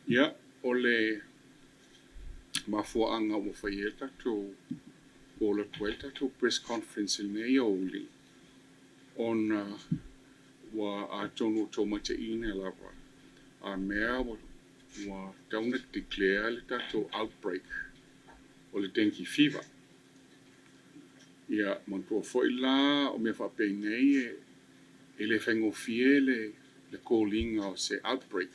Ia, o le mafuaanga o whaia tatou o le tuel tatou press conference lenei o uli. Ona wa atono tō mataina lava. A mea wa tauna declare le tatou outbreak o le dengue fever. Ia, mantua foi la o mea whapei nei e le whengofie le calling o se outbreak.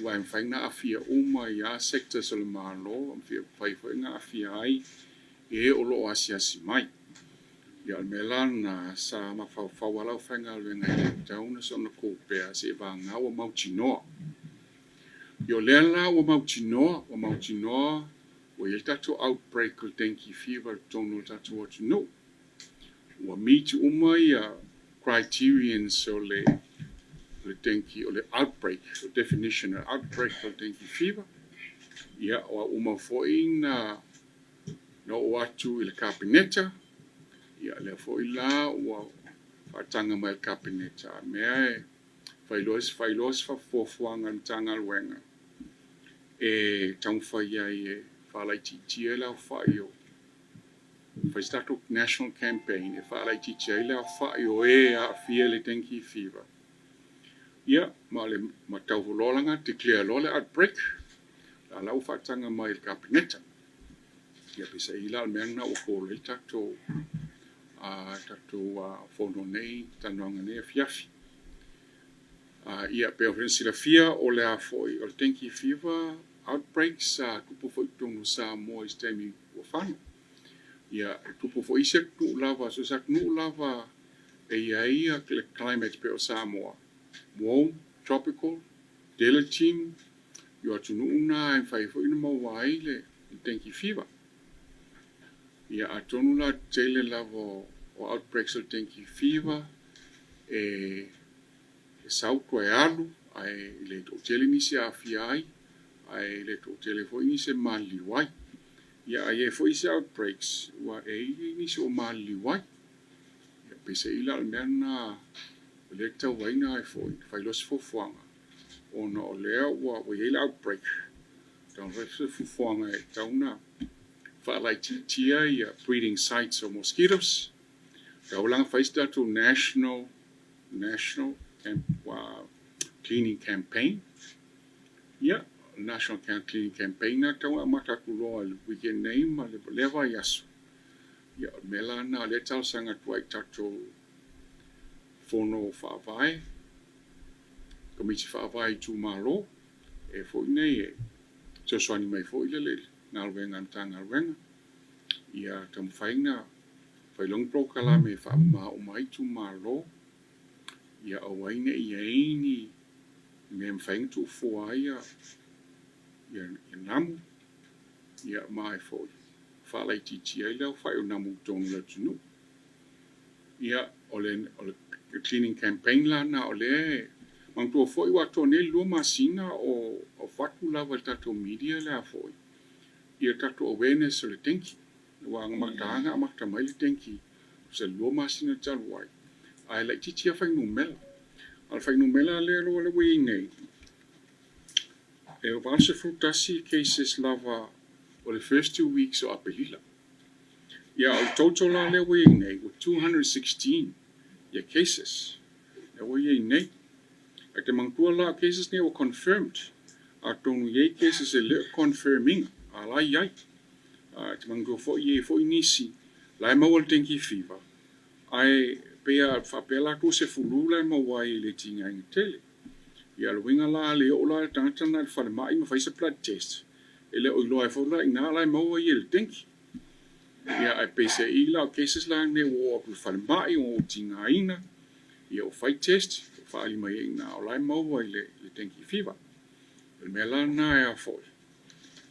Wa whainga afia uma ia sector so le malo, whai whainga afia ai e olo asiasi mai. Ia melana sa mawhawhawalau whainga luenga i le tauna so na kōpea se vanga o mautinoa. Io lela o mautinoa, o il tatou outbreak o dengue fever tono tatou atunu'u. Wa miti uma ia criterion so le dengue o le outbreak, o definition of outbreak o dengue fever. Ia o uma foi na o atu i le kabineta. Ia le foi la o whatanga mai le kabineta. Mea e whailos whafuafuanga na Matāgaluega. E taumwhai ai e whalaititia lau whai o. Whaistatu national campaign e whalaititia lau whai o e a fia le dengue fever. Ia, ma le matauhololanga declare lo le outbreak. La lau whatanga mai le kabineta. Ia pisa ila meana o ko le tatou whono nei tanonga nei fiafi. Ia pe ofensila fia o le a foi o le dengue fever outbreaks tupu foi tonu SAMOA is temi o whanu. Ia tupu foi se tu lava so sa nu lava e ia le climate pe o SAMOA. Warm, tropical, deletim, yo atunu'u na e whai foi na mawai le dengue fever. Ia atonu la tele lava o outbreaks o dengue fever e sautu e alu ai le tele nisi a fiai ai le tele foi nisi maliwai. Ia ai e foi se outbreaks wa e nisi o maliwai. Ia pese ila almeana le tauaina e foi whailos fofuanga ona o lea wa ile outbreak tau whailos fofuanga e tauna whaalaititia ia breeding sites o mosquitoes tau langa whaista to national cleaning campaign. Ia national cleaning campaign na tau amatakuloa le weekend nei ma le lewa yasu. Ia melana le tau sanga tuai tatou fono whaavai, komiti whaavai tū mālo, e fōi nei e, so soani mai fōi le Ngaluenga Matāgaluega. Ia tam whainga, whailong polokalame whaamau mai tū mālo, ia awaine i eini, me mwhainga tū whaia, ia namu, ia mai fōi. Whaalai titi ai lau whai o namu tōnu la tunu. Ia ole cleaning campaign la na ole mangtua foi wa tone lua masina o whatu lava tatou media la foi. Ia tatou awareness o le dengue. Wa ngamataanga amata mai le dengue. Se lua masina taluai. Ai lai titi a whainumela. Al whainumela le alo le wei nei. E o vanse frutasi cases lava o le first 2 weeks o Aperila. Ia o total la le wei nei with 216. Ia cases. E o ye nei. A te mangtua la cases ne were confirmed. A tonu ye cases e le confirming. A la iai. Te mangtua fo ye fo inisi. Lai maua le dengue fever. Ai pea whapela ko se fulu lai maua le tinga inga tele. Ia le winga la le o la tangata na le whalemai ma whaisa blood test. E le oiloa e fawla ina lai maua ye le dengue. Ia ai pese ila o cases la ne wo o whalemai o tinga ina. Ia o fight test. O whaali mai ina o lai maua le dengue fever. Le mela na e a foi.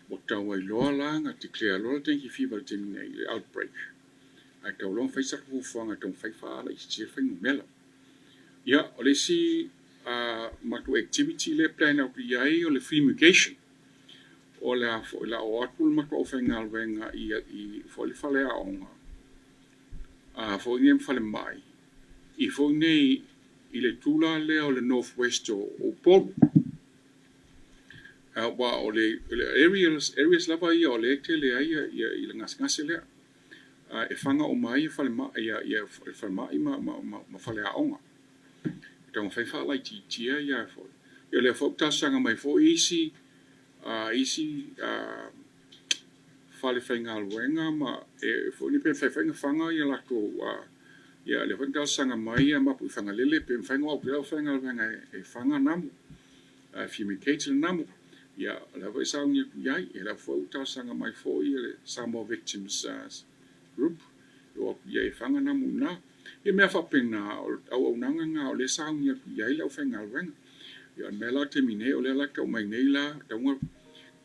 O tau ai loa la nga declare loa dengue fever te mine le outbreak. Ai tau long whaisa kufuanga tau whaifa ala i tia whainumela. Ia o le si matu activity le plan au ki ai o le fumigation. O le o atu le matu o Matāgaluega i fo le whale a onga. Fo i whale mai. I fo nei i le tula le o le northwest o polu. wa o le areas lava ia o le tele ai i le ngasngase lea. E whanga o mai whale mai whale mai ma whale aonga. Tau whai whalai tia ia fo. Ia le whautasanga mai fo isi whale whainga luenga ma e fo ni pe whainga whanga ia lako ia le whautasanga mai ia mapu i whanga lele pe whainga au pera whainga luenga e whanga namu fumicated namu ia le whai saungia iai e le whautasanga mai fo ia le Samoa victims group o ia e whanga namu na e mea whapena au nanga ngā o le saungia iai lau whainga luenga ia me la te mine o le la kau mai nei la taunga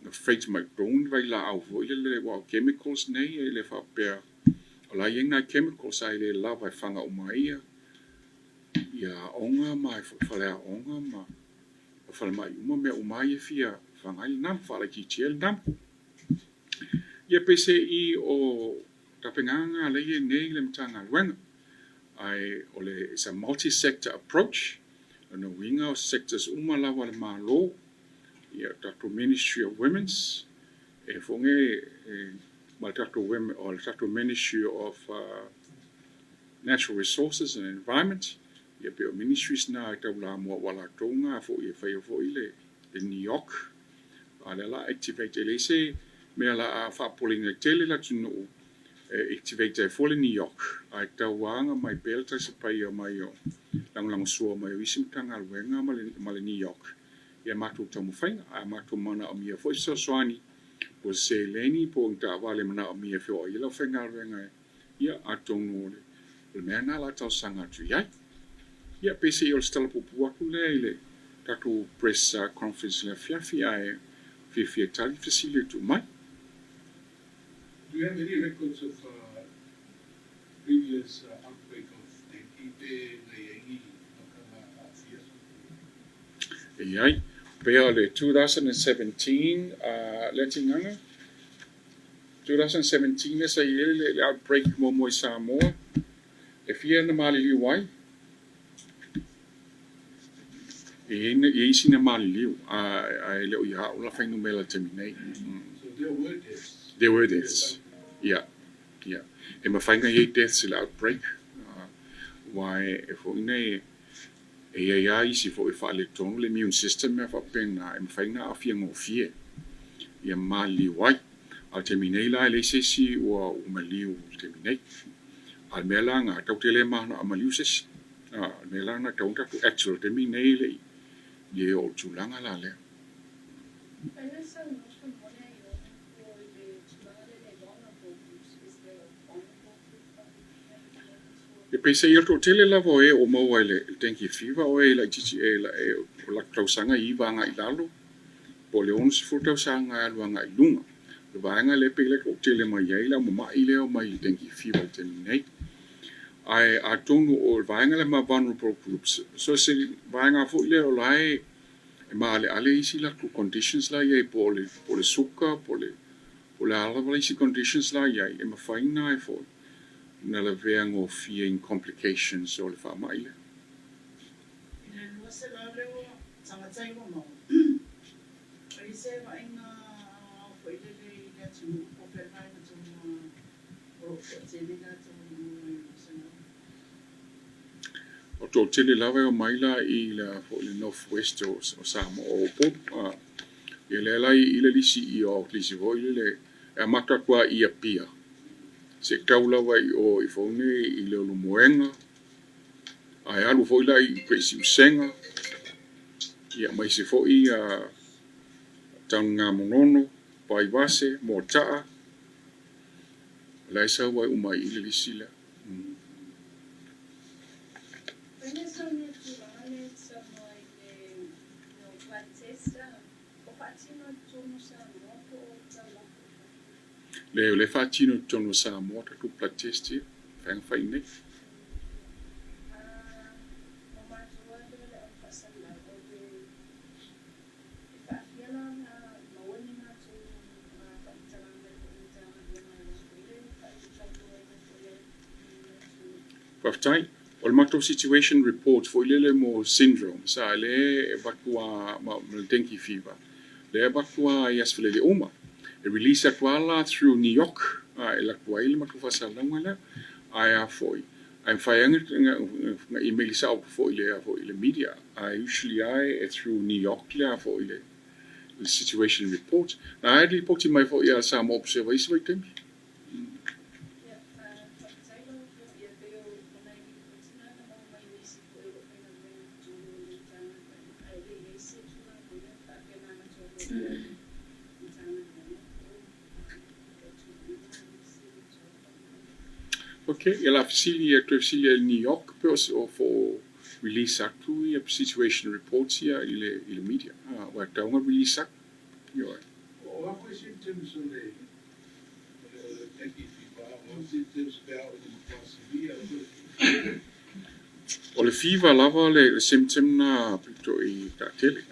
na freight mai drone vai la au vo le wa chemicals nei e le whapea o la yenga chemicals ai le la vai whanga o mai ia onga mai whalea onga ma whale mai uma mea o mai e fia whangai nam whale ki tiel nam ia pese i o tapenganga le ye nei le mtanga luenga ai o le is a multi-sector approach no winga o sectors umalawa le malo ia tato Ministry of Women's e fonge ma tato women o tato Ministry of Natural Resources and Environment ia pe o ministries na tau la mo wala tonga fo ia fai fo ile New York ala la activate le se me la fa polling tele la tunu'u activate for New York ai tauanga mai belta se pai o mai o lang sua mai o isim tanga luenga ma le New York ia matu tamu whainga a matu mana o mia foi so soani o se leni po ta vale mana o mia fo ia la whainga luenga ia atono le mea na la tau sanga tu iai ia pese i o stela pupu aku le tatu press conference le fiafi ai fia tali fesili tu mai. Do you have any records of previous outbreak of dengue, lenei, Iai, pea le 2017 letinganga 2017 esa le outbreak mo i Samoa e fia na malili wai e isi na malili ai le o ia o la whainu mela terminate. So there were deaths. There were deaths. Yeah. E ma whainga iei deaths i le outbreak. Wai e fo ine e ia isi fo e whaale tonu le immune system mea whapena e ma whainga a fia ngofie. Ia mali wai. Al terminate la le sesi ua umaliu terminate. Al mea la ngā tau tele mahana a maliu sesi. Al mea la ngā tau taku actual terminate le i o tulaga la lea. E pese i ato tele lava o e o maua le dengue Fiva o e la titi e la e o la tausanga i vanga i lalo po le onu sifu tausanga e luanga i lunga le vaenga le pele o tele mai ai la mama i leo mai dengue Fiva i terminate ai a tonu o vaenga le ma vulnerable groups so se vaenga fo i leo lai e ma le ale isi la conditions la i po le suka po le ala isi conditions la i e ma faina e fo na le vea ngofia in complications o le whamaile. Ina nua se la leo tangatai wa mau. Ai se wa inga fo ile le ile atu o penai na tonu o tele na tonu o tō tele lawe o maila i la fo le northwest o Samoa o po. I le lai i le lisi i o lisi vo i le e mata kua i a pia. Se taulawa i o i fone i le olu moenga. Ai alu fo i lai i kwesi usenga. Ia mai se fo i taun ngā monono, pai vase, mō taa. Lai sa wai umai i le lisi le. Le Fa'atonu Sili Aoao tu platesti fang fai nei. Whaftai, o le matou situation report fo ilele mo syndrome sa le e wakua ma dengue fever. le batua i asfele le uma. E release atuala through New York, e la kuaile matufa'asalalau le, ai a foi. I'm finding nga email sa for ile media. I usually through New York for ile the situation report. Na I report in my for ya SAMOA observation with them. Okay, la fesiligia in New York for release atu ia situation reports ia ile media. Wa taunga release ak. Yo. What was symptoms of the dengue fever? What symptoms about the O le Fiva lava le symptom na pito i tetele.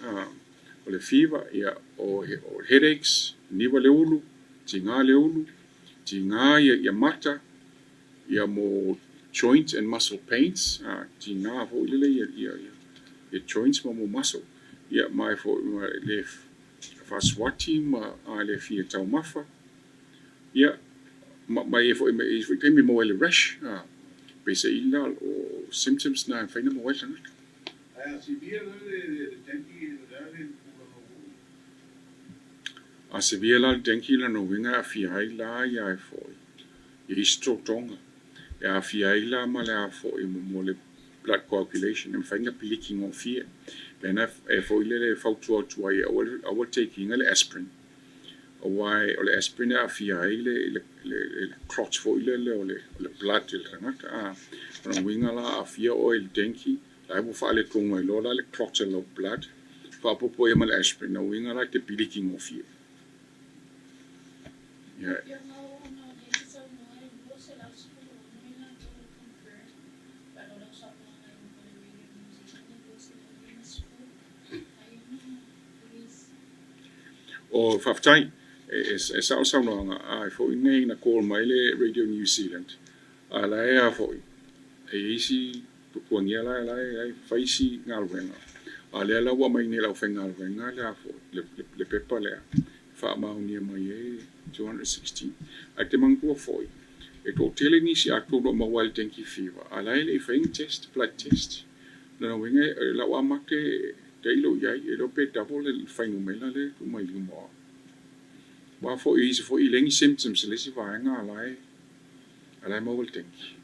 O le Fiva ia o headaches, niwa le ulu, tinga le ulu, tinga ia mata. Ia mo joint and muscle pains, tinga fo ile ia joints mo muscle. Ia mai fo le faswati ma le fia tau mafa. Ia mai fo me mo le rash. Pesa ila o symptoms na faina mo wala ngat. A severe la dengue la no winga fia ila ia fo. Ia tonga. Ya fiaila ma le fo mo le blood coagulation and finger leaking of fear. Then fo ile fautua tua I will taking le aspirin. O why o le aspirin a fiaile le clots fo ile le blood le ngata on winga la fia oil denki la mo fa le tonga lo la le clots le blood fa popo e mal aspirin no winga la te leaking of fear. Yeah. O whaftai, e sao noanga, ai fo i nei na call mai le Radio New Zealand. A la e a fo i. E isi, tukuangia la e faisi ngalwenga. A le ala wa mai ne lau whainga ngalwenga le a fo le pepa le a. Wha maunia mai e 216. A te mangua fo i. E tō tele nisi a tōno mawal dengue fever. A la e le whainga test, blood test. Nana winga la wa mate teilo iai e lope double le whainga mela le kumai lumoa. Wa fo i lengi symptoms le si vaenga alai mawal dengue.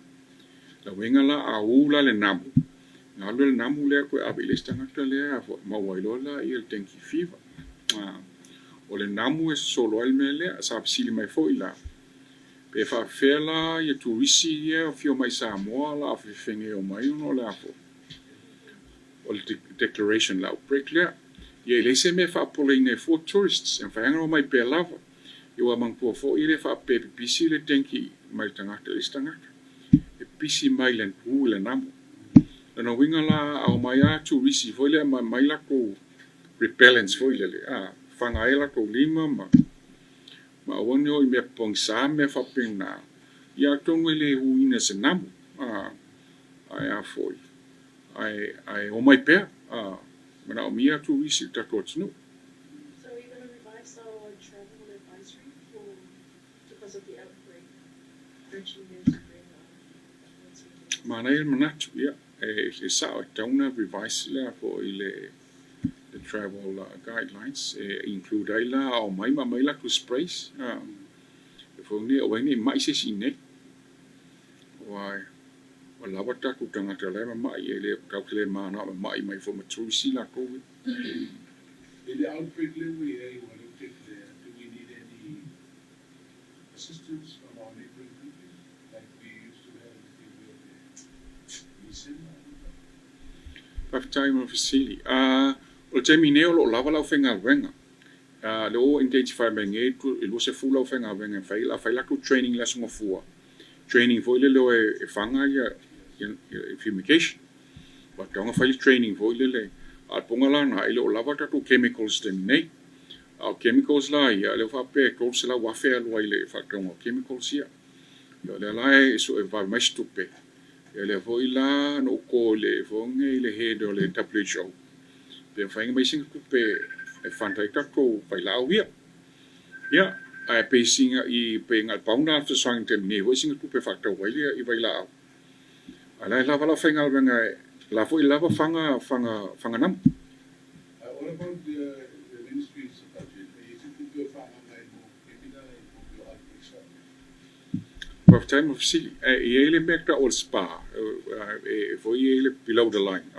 La winga la a ula le namu. Nga le namu le koe abile stangata le a fo mawailo la i le dengue fever. O le namu e solo al me le a sa fesili mai fo i la. Pe fa fela ia turisi ia fio mai Samoa la a fefenge o mai uno le a fo. O le declaration la outbreak lea. Ia i leise me whaapoleine for tourists and whaanga o mai pēr lava. Iwa mangpua fo i le whaapepepisi le dengue mai tangata le stangata. E pisi mai len pū le namu. Nana winga la au mai a tourisi fo i le mai lako repellents fo i le. Whanga e lako lima ma awane o i mea pong sa mea whapeng na. Ia tongu e le huina se namu. Ai a fo i. Ai o mai pēr. Mana o mia tu isi tato atunu'u. So are you going to revise our travel advisory because of the outbreak? Urging you to bring Mana e manatu, ia. E sao e tauna revise lea po i the travel guidelines. Include ai la o mai la ku sprays. E fo ni o wani mai se sine. Wai. O lawa taku tangata le mai e le kaukele mana mai mai fo matruisi la COVID. In the outbreak level, do we need any assistance from our neighboring countries like we used to have in recent? Fa'atonu Sili Aoao. O te mineo lo lava lau whenga wenga. Le o identify me nge tu e lo se fula o whenga wenga whaila ku training la sunga fua. Training fo ile lo e whanga ia fumigation. Wa taunga whaile training fo ile le. A ponga la na ile o lava tatu chemicals te nei. A chemicals la ia le whape kous la wafe alua ile whakaunga chemicals ia. Ia le lai so e vai mai stupe. Ia le fo ila no ko le fo nge ile head o le WHO. Pe whainga mai singa kupe e whantai tako pai lau ia. Ia, ai pe singa I pe ngal pauna te swang te ne wo singa tupe fakta waile I vai lau. Ala lava la whaingal wenga la fo I lava whanga nam. What about the ministry's budget? Is it to go far of time of Sili, ele mekta all spa, for ele below the line,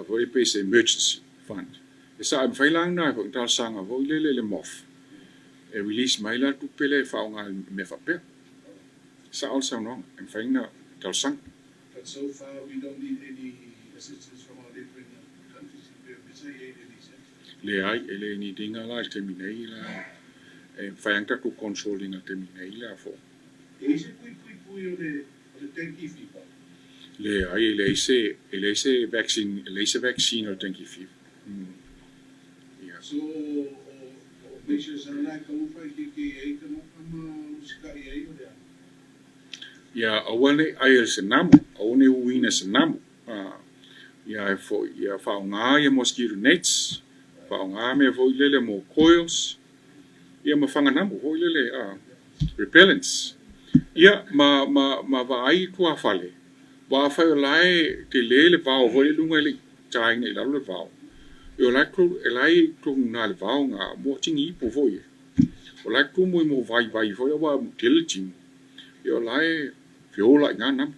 for ele pays emergency fund. Isa am failang na kung tal sanga vo le mof. Release maila tu pele faunga mefape. Isa also wrong. Am faing na tal sang. But so far we don't need any assistance from our neighboring countries. Le ai ele ni dinga la terminei la. Faing ta tu controlling a terminei la for. Is it pui o le dengue fever? Le ai ele se vaccine o dengue fever. Yeah. So measures are like como fai que como musika I o le. Yeah, awale ai se namu, awone uina se namu. Yeah, for yeah faunga ia mosquito nets, faunga me vo lele mo coils. Ia mafanga namu vo lele repellents. Ia ma vai tua fale. Wa fa lai te lele pau vo le lunga le tai nei la le pau. Yo lai tu na le pau nga mo tingi po vo ye. O lai tu mo vai vo ya wa telting. Yo lai fiola nga nam.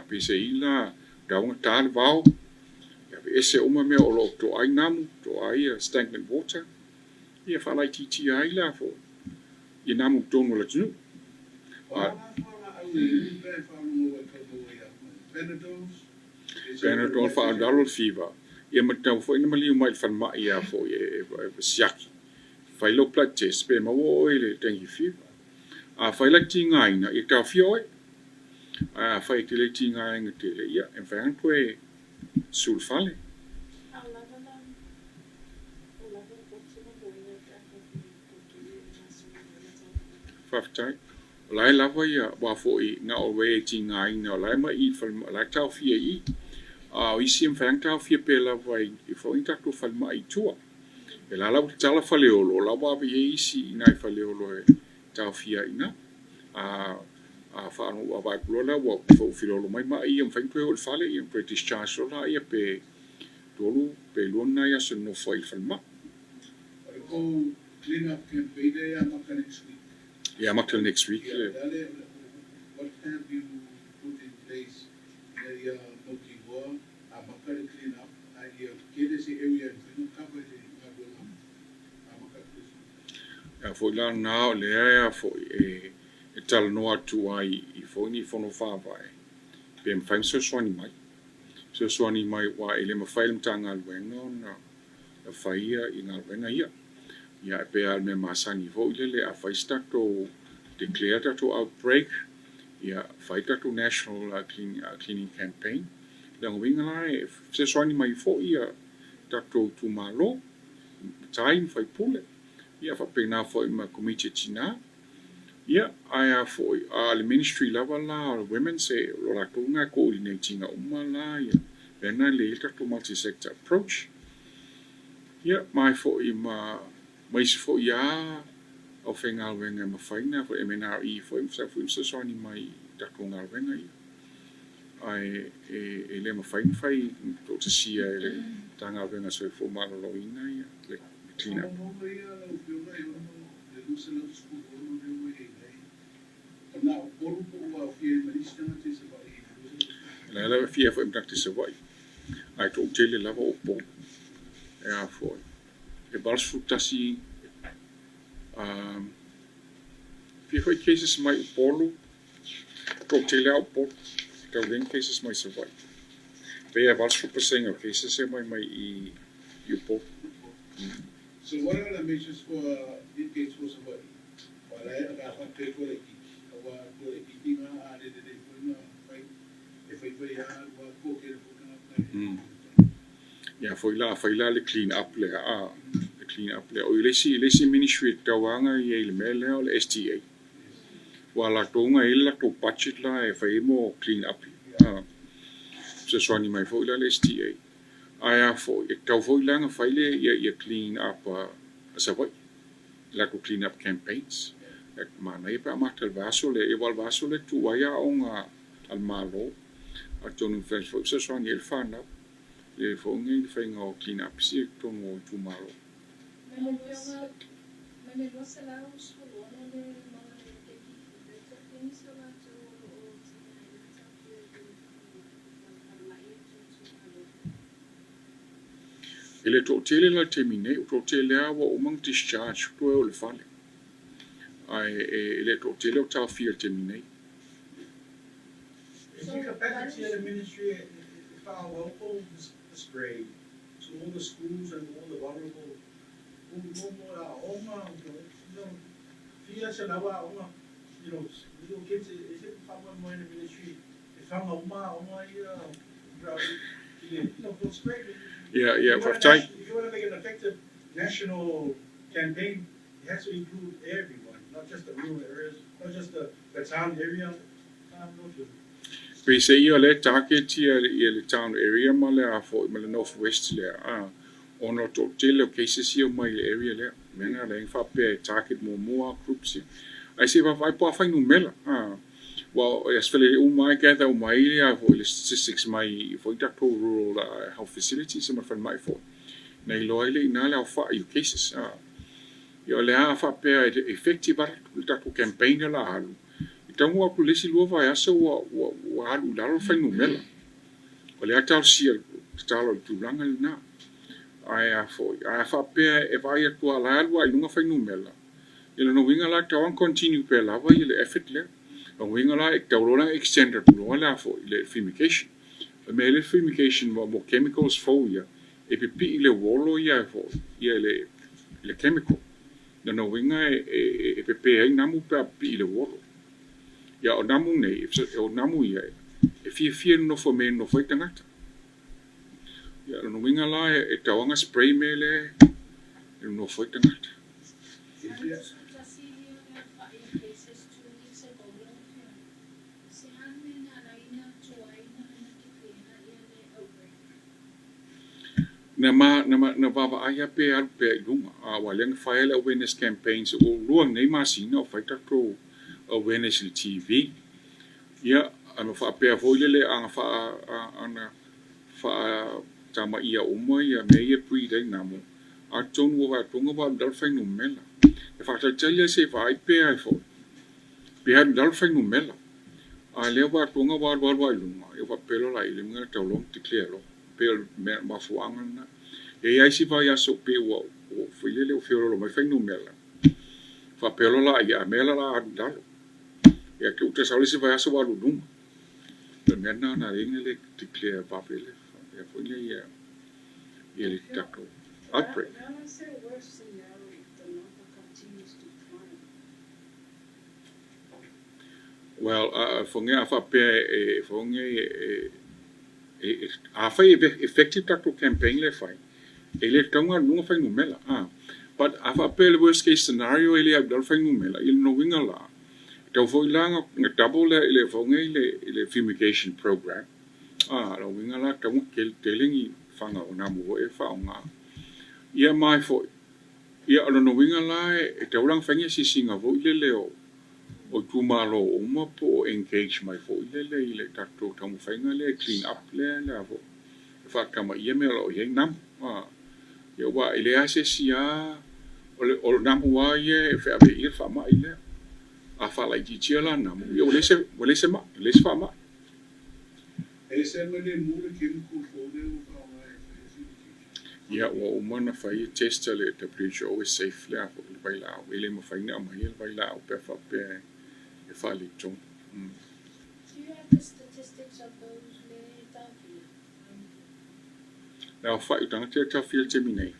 Pe se ila daunga ta le pau. Ya pe ese uma me o lo to ai nam, to ai stagnant water. Ia fa lai titi ai la fo. Ia namu tonu la tunu. Benadryl for fever. Ia matau fo ina mali mai fan mai ia fo e siaki. Fai lo blood test pe ma wo ile dengue fever. Fai la tinga ina I ta fioi. Fai te le tinga ina te le ia en fan koe sulfale. Faftai. Lai lava ia wa fo I na o we tinga ina lai ma I fan lai tau fia I. I sim fang tau fia pe lava I fo inta tu fan mai tua. E la lau tala faleolo la wa be isi ina faleolo e tau fia ina. Whaanu wa kulola wa fo filolo mai mai am fang pe o fale I pe discharge la ia pe tolu pe lona ia se no foi fan ma. Ko clean up campaign ya maka next week. Yeah, up till next week. Yeah. What have you put in place? Area Mokiwa, maka clean up. Area kede se area no cover Ya foi lá na le area foi e tal no atu ai I foi ni fono fa vai. Bem fang so swani mai. So swani mai wa ele ma fail tanga wenga na. La faia I na wenga ia. Ya pe al me masani vo ile a faista to declare to outbreak. Ya faita to national cleaning campaign. Lang winga lai se swani mai fo ia tato tu malo time fai pule. Ya fa pena fo ma committee tina. Ya aya fo al ministry level la women say la tunga coordinating umala ya bena le tato multi sector approach. Ya mai fo mai se fo ia o whenga wenga ma whaina fo MNRE fo imsa swani mai tako ngā wenga ia. Ai e le ma whain whai to te sia e le tanga wenga Soifua Mālōlōina ia le clean up. La lawa fia fo imtak te sawai. Ai to tele lava o po. Ea fo. E balsu tasi Fiva cases mai polo to tele au po to den cases mai survive pe a valsu percent cases mai I po. So what are the measures for in case for survival? Wala ka fa te ko le ki wa ko le ki ma a de ko na fai e fai ya wa ko ke ko na. Ya foi lá le clean up le clean up le o lesi ministry tawanga I le mele o le STA wala tonga ila to budget la e fai mo clean up se swani mai foi la le STA Aia fo e tau fo langa faile ia clean up sa voi. La to clean up campaigns. Ek mana e pa matal vaso le e wal vaso le tu waya onga al malo. Atonu fes fo sa so ngel fana. Le fo ngel fenga o clean up si tonu tu malo. Ele to tele la termine, to tele awa o mang discharge to o le fale. Ai ele to tele o tau fia termine. Is the capacity of the ministry if our local is great to all the schools and all the vulnerable, little kids, is it more in the ministry? If I'm it's great. Yeah, for time. If you want to make an effective national campaign, it has to include everyone, not just the rural areas, not just the town area. Pe se ia le target ia le town area ma le afo ma le northwest le ono to tele cases ia mai le area le menga le fa pe target mo groups. I say vai po fa numela well as fele mai gather mai ia for the statistics mai for that rural health facilities ma fa mai for nei loile na le fa you cases yo le fa pe effective that campaign la halu Tangu aku lesi lua vai asa wa halu lalo fai numela. O le atau sia talo tulaga lina. Ai fa pe e vai atua la lua ilunga fai numela. Ile no winga la tawang continue pe lava ile effort le. No winga la ek taurona extender no la fo ile fumigation. Me le fumigation mo chemicals fo ia. E pipi ile wolo ia fo ia le chemical. No winga e pepe ai namu pe ile wolo. Ya o namu nei, o namu ia, e fia no fo me no foi tangata. Ya no winga la e tawanga spray mele, e no foi tangata. Na baba aya pe al pe lunga, walang file awareness campaigns, o luang nei masina o fighter pro awareness le TV. Ia ano fa pe foile anga fa tama ia uma ia me pre dai namo. Aton wa tonga ba dal fai no mela. E fa tele se vai pe ai fo. Pe han dal fai no mela. A le wa tonga wa lunga. E fa pelo la ile mga tolong ti clear pe me ma fuanga na. E ai si vai aso pe wa o foile le o fioro mai fai no mela. Fa pelo la ia mela la dal. Ya que uta saule se vai aso wa lunga. Le mena na ringle ti clear pa pele. Ya foile ia le tako. Outbreak. Well, fonge a fa pe fonge a fa effective tactical campaign le fai. Ele tonga lunga fai numela. But a fa pe le worst case scenario ele abdal fai numela. Il no winga la. Tau foi langa double le fonge le fumigation program. Lo winga la tau kel telingi fanga ona mo e fa nga. Ia mai foi. Ia no winga la e tau lang fanga si singa vo ile leo. O tu malo o ma po engage mai fo ile tato tamu fanga le clean up le avo. Fa kama ia me lo ye nam. Ia wa ile ase sia o nam wa ye fa be ir fa ma ile. A fa la di tiela nam. Ia le se ma le fa ma. E se me le mu le chemical fo de Yeah, well, umana fai testa le temperature always safe le avo le vai la. Ele mo fai na mai le vai la o pe fa pe e fa le ton. Do you have the statistics of those le Now fa utanga te ta fil te minei.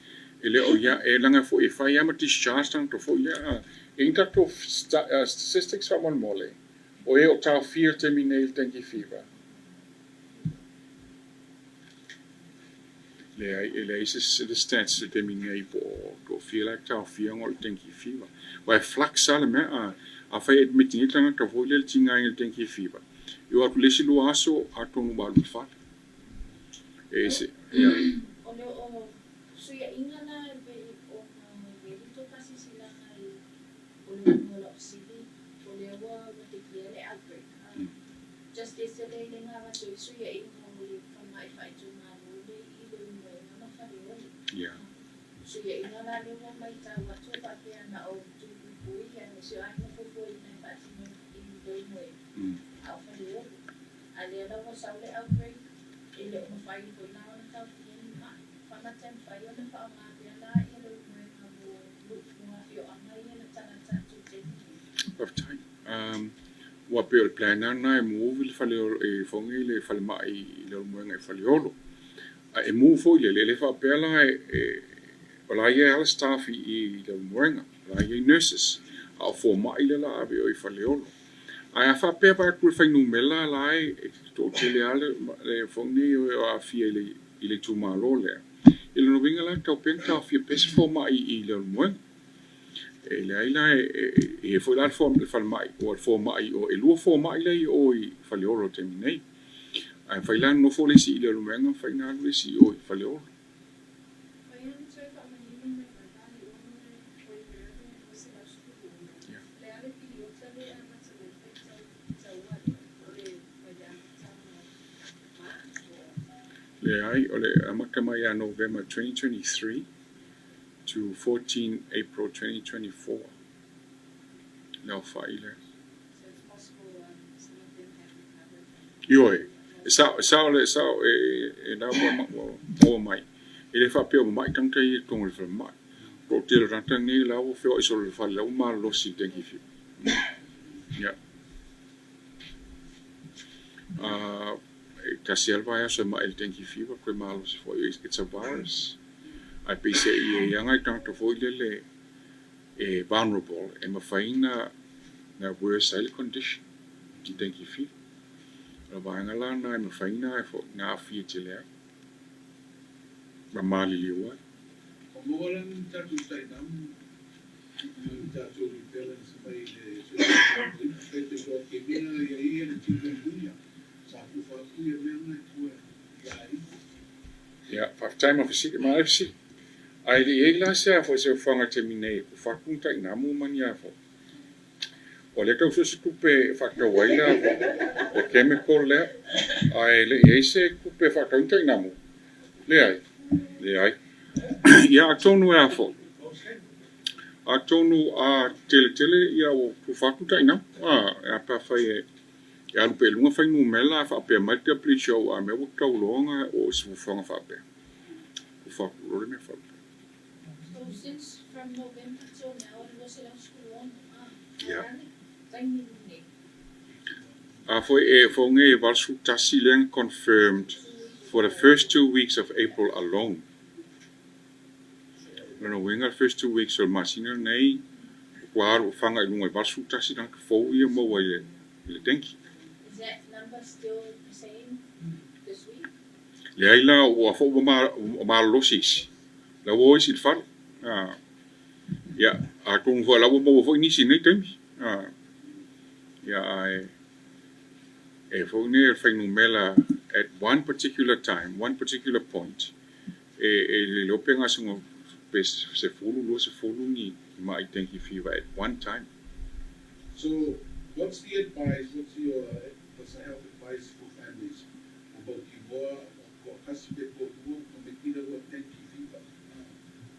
Ele o ya e langa fo e fa ya ma discharge tang to fo ya inta to statistics fa mon mole. O e o ta fil te minei tanki Fiva. Le is the stats te minei po to feel like ta fil ngol tanki Fiva. Wa flux sale me a fa admit ni tanga to fo le tinga ngel tanki Fiva. Yo a kulesi lo aso atonu ba lu fa. E se ya tetele le ngā sui e ingo muli whamai whaitu ngā muli I le ue ngā whare. Yeah. Sui e inga ngā lewa mai tāua tō whapea na o tūpui ane sui aina fufui nei whatino I le ue. Au whare. A le alawa saule outbreak e le o mawhai ko nā ona tau tieni mai. Whamaten whai ona wha ngā pia nā I le ue ngā mua ngā fio angai e na tangata tū teni. Of time. Wa pe o plan na e move le fale e fongi le fale mai le moenga e fale olo. E move fo le fa pela e ola ye al staff I le moenga, la ye nurses. A fo mai le la ave o fale olo. Ai fa pe pa ku fa numela la e to tele ale le fongi o a fie le tu malo le. Ele no vinga la tau penta fie pes fo mai I le moenga. E le aila e foi lá fo mai o fo mai o e lua fo mai lei o I fale oro terminei. Ai fai lá no fo le si le rumenga fai na le si o I fale oro. Le ai o le amaka mai a November 2023 to 14 April 2024. Le Aufa'ile. So it's possible some of them have recovered. Ioe. Sao e na mo mai. Ele fa pe o mai tang tai tong le mai. Ko te rata ni la o fe o so le fa le o ma lo si dengue fi. Yeah. Kasi alva so ma el dengue fever ko ma lo si fo it's a virus. I pese I yangai tang to fo le e vulnerable e mafaina na worse health condition. Ki dengue fever. La vanga la na mafaina e fo na fi tele. Ma mali liwa. O moran tatu tai nam. Tatu tele se mai le se ko ke mena ia le chikungunya. Sa ku fa ku ia mena ku ia. Ja, 5 time of visit, maar even zien. Ai de ela se fo se fanga terminei, ku fa ku tai na mu mania fo. O le tau se kupe fa ka waila, o chemical le, ai le ese kupe fa ka tai na mu. Le ai. Ja, atonu e fo. Atonu a tele ia o ku fa ku tai na. A pa fa e ya lupe lunga fa nu mela fa pe mai te pli show a me o tau longa o se fanga fa pe. Ku fa ku lo me fa. So since from November till now, it was in school on. Yeah. Thank For nge valsu tasilen confirmed for the first 2 weeks of April alone. No winga first 2 weeks of masina nei war fanga lunga valsu tasilen fo ia mo le denki. Is that number still the same this week? Leila o fo ma losis. La wo is it fal. Ja, a kon vo la wo fo ni sine tem. Ja, I phone numela at one particular time, one particular point. Le openga sungo pes se fulu ni mai dengue fever at one time. So, what's the advice? What's the health advice for families about Kiboa or Kaspe or Komekida or dengue fever?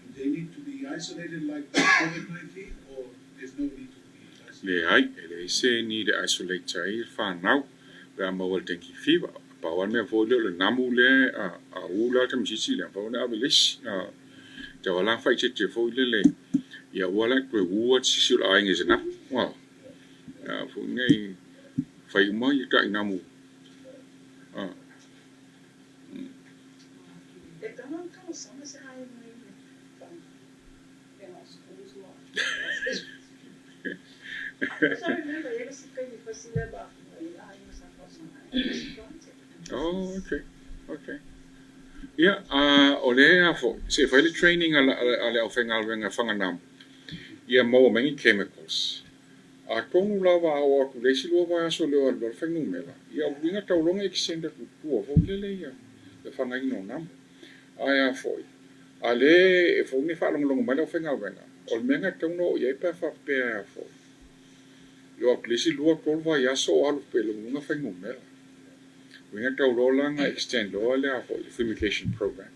Do they need to be isolated like COVID-19, or there's no need to be isolated? Le se need to isolate tai fa now. Ba mo dengue fever. Pa wan me vo le namu le a ula tam sisi le pa na abelis. Te wala fa che fo le. Ya wala ko wo sisi la ngi zena. Wa. Fo ngai fa mo yi ta namu. Oh, okay. Yeah, ole fo se fa le training ale Aufa'asalalau whanganam. Ia mo many chemicals. A konu lava o ku le silo va so le lo whanumela. Ia winga tau longa extenda ku fo le ia. Le whangaino nam. Ai fo. Ale e fo ni fa long mai Aufa'asalalau. Ol menga tau no ia pa fa pe fo. Yo klisi lua kolva ya so alu pelo nga whanumela. Winga taulolanga extend loa le a fo fumigation program.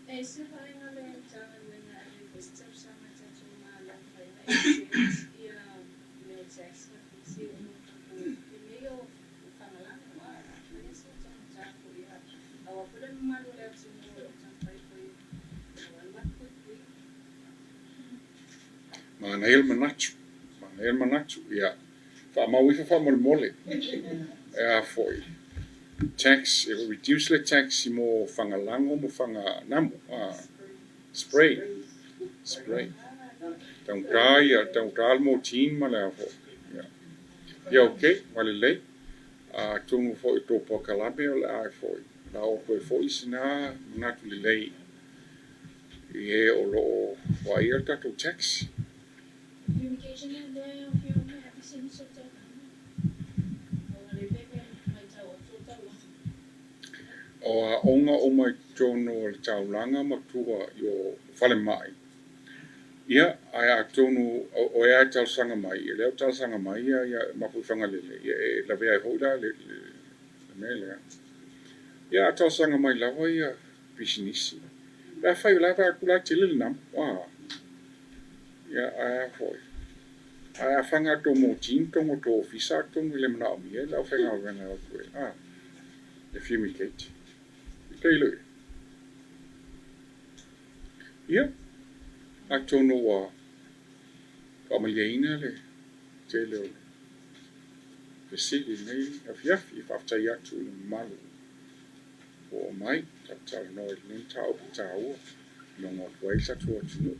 E se vai nga le tanga wenga ale vestir sama tatu mala vai na ia le testa si uno ku meio famala wa na se tanga tatu ia awa pula malu le tunu tanga pai pai awan matku Mangail manatu ia fa mawifa fa mole a foi tax it will reduce the tax mo fangalango mo fanga namu spray tau mo tin mala fo ya okay wale le a tungu fo to polokalame o la foi la o fo isina natu le e o lo wa ia ta to tax communication and the afioga happy sin so tau o a onga o mai tono o taulanga matua yo whale mai. Ia, ai a tono o ea tau sanga mai, e leo tau sanga mai ia mapu whanga lele, e la vea hoida le mele. Ia a tau sanga mai lawa ia pisinisi. La whai lawa a kula te lili nam, ia ai a hoi. Ai a whanga to mo tin tongo to ofisa tongo le mana o mie, la whanga o venga o kue. Le fumigate. Tele. Ia, a tono wa Mālōlōina le tele o fesili nei afiafi whaftai atu le malu o mai tatala no le tāua nonga wai sa tua tunu.